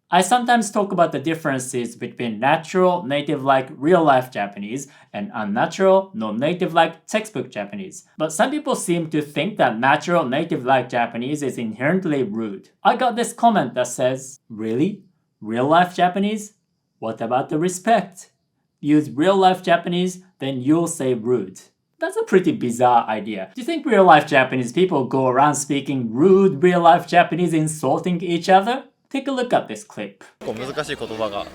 I sometimes talk about the differences between natural, native-like real-life Japanese and unnatural, non-native-like textbook Japanese. But some people seem to think that natural, native-like Japanese is inherently rude. I got this comment that says, "Really? Real-life Japanese? What about the respect? Use real-life Japanese, then you'll say rude." That's a pretty bizarre idea. Do you think real-life Japanese people go around speaking rude real-life Japanese, insulting each other? Take a look at this clip. 結構難しい言葉が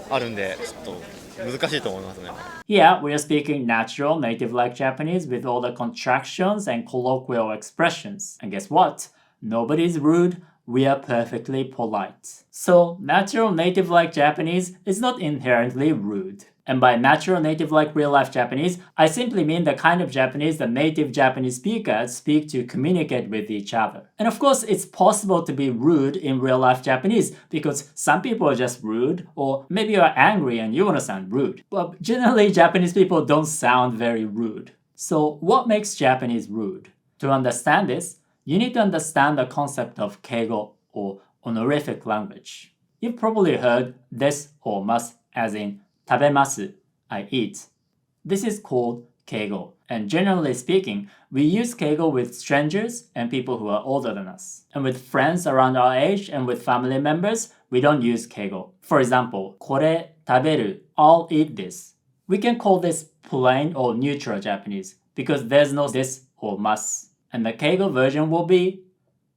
あるんで、ちょっと難しいと思いますね。Here, we are speaking natural, native-like Japanese with all the contractions and colloquial expressions. And guess what? Nobody's rude. We are perfectly polite. So, natural, native-like Japanese is not inherently rude. And by natural, native-like real-life Japanese, I simply mean the kind of Japanese that native Japanese speakers speak to communicate with each other. And of course, it's possible to be rude in real-life Japanese because some people are just rude, or maybe you're angry and you want to sound rude. But generally, Japanese people don't sound very rude. So what makes Japanese rude? To understand this, you need to understand the concept of keigo, or honorific language. You've probably heard des or mas as in 食べます, I eat. This is called keigo. And generally speaking, we use keigo with strangers and people who are older than us. And with friends around our age and with family members, we don't use keigo. For example, これ食べる, I'll eat this. We can call this plain or neutral Japanese because there's no des or mas. And the keigo version will be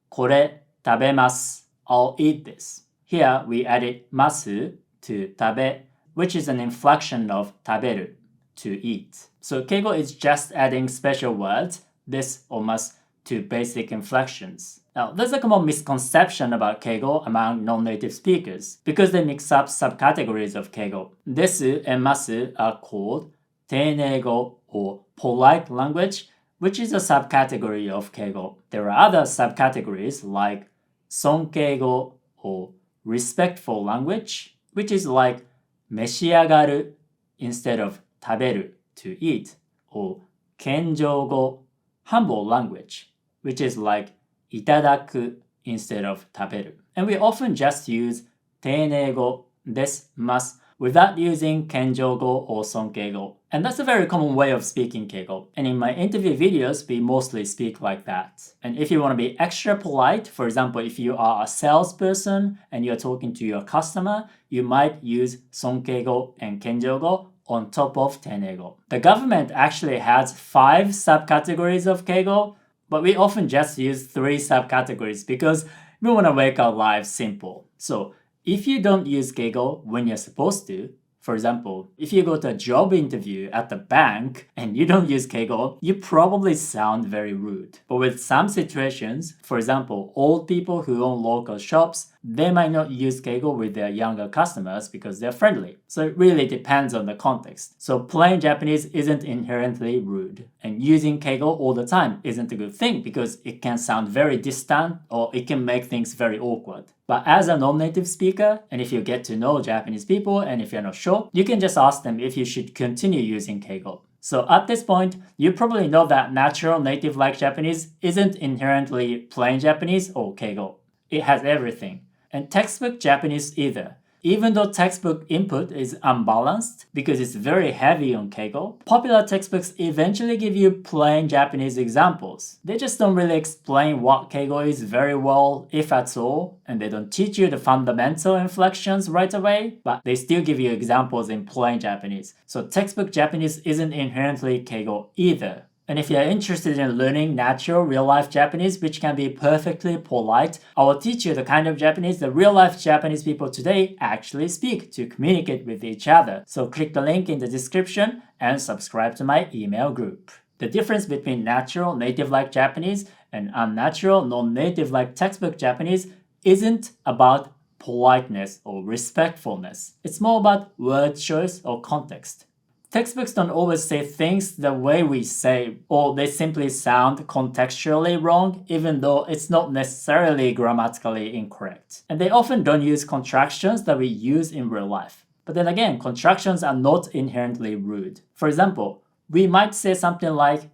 これ食べます, I'll eat this. Here we added ます to 食べ, which is an inflection of 食べる, to eat. So keigo is just adding special words, this or mas, to basic inflections. Now, there's a common misconception about keigo among non-native speakers because they mix up subcategories of keigo. Desu and masu are called teineigo or polite language, which is a subcategory of keigo. There are other subcategories like sonkeigo or respectful language, which is like 召し上がる instead of 食べる to eat, or 謙譲語 humble language, which is like いただく instead of 食べる. And we often just use 丁寧語 des, mas without using 謙譲語 or 尊敬語. And that's a very common way of speaking keigo. And in my interview videos, we mostly speak like that. And if you want to be extra polite, for example, if you are a salesperson and you're talking to your customer, you might use 尊敬語 and 謙譲語 on top of 丁寧語. The government actually has 5 subcategories of keigo, but we often just use 3 subcategories because we want to make our lives simple. So if you don't use keigo when you're supposed to, for example, if you go to a job interview at the bank and you don't use keigo, you probably sound very rude. But with some situations, for example, old people who own local shops, they might not use keigo with their younger customers because they're friendly. So it really depends on the context. So plain Japanese isn't inherently rude. And using keigo all the time isn't a good thing because it can sound very distant or it can make things very awkward. But as a non-native speaker, and if you get to know Japanese people and if you're not sure, you can just ask them if you should continue using keigo. So at this point, you probably know that natural native-like Japanese isn't inherently plain Japanese or keigo. It has everything. And textbook Japanese either. Even though textbook input is unbalanced because it's very heavy on keigo, popular textbooks eventually give you plain Japanese examples. They just don't really explain what keigo is very well, if at all, and they don't teach you the fundamental inflections right away, but they still give you examples in plain Japanese. So textbook Japanese isn't inherently keigo either. And if you're interested in learning natural real-life Japanese, which can be perfectly polite, I will teach you the kind of Japanese that real-life Japanese people today actually speak to communicate with each other. So click the link in the description and subscribe to my email group. The difference between natural native-like Japanese and unnatural non-native-like textbook Japanese isn't about politeness or respectfulness. It's more about word choice or context. Textbooks don't always say things the way we say, or they simply sound contextually wrong, even though it's not necessarily grammatically incorrect. And they often don't use contractions that we use in real life. But then again, contractions are not inherently rude. For example, we might say something like,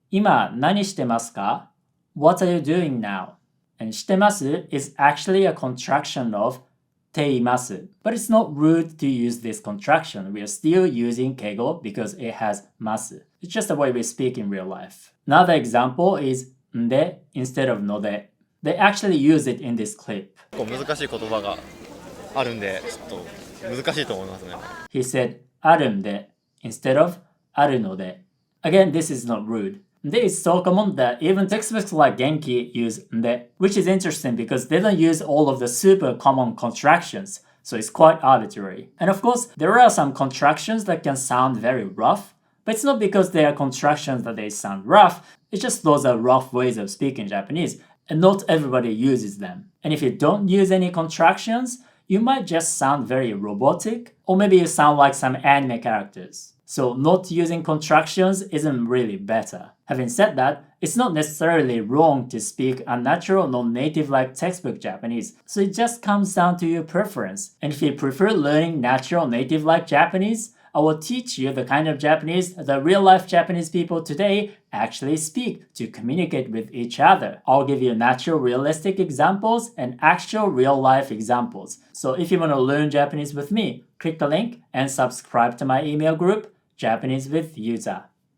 今何してますか? What are you doing now? And してます is actually a contraction of teimasu. But it's not rude to use this contraction. We are still using keigo because it has masu. It's just the way we speak in real life. Another example is nde instead of node. They actually use it in this clip. 結構難しい言葉があるんで、ちょっと難しいと思いますね。He said あるんで instead of あるので. Again, this is not rude. Nde is so common that even textbooks like Genki use nde, which is interesting because they don't use all of the super common contractions, so it's quite arbitrary. And of course, there are some contractions that can sound very rough, but it's not because they are contractions that they sound rough, it's just those are rough ways of speaking Japanese, and not everybody uses them. And if you don't use any contractions, you might just sound very robotic, or maybe you sound like some anime characters. So not using contractions isn't really better. Having said that, it's not necessarily wrong to speak unnatural, non-native like textbook Japanese, so it just comes down to your preference. And if you prefer learning natural native like Japanese, I will teach you the kind of Japanese that real-life Japanese people today actually speak to communicate with each other. I'll give you natural, realistic examples and actual real-life examples. So if you want to learn Japanese with me, click the link and subscribe to my email group, Japanese with Yuta.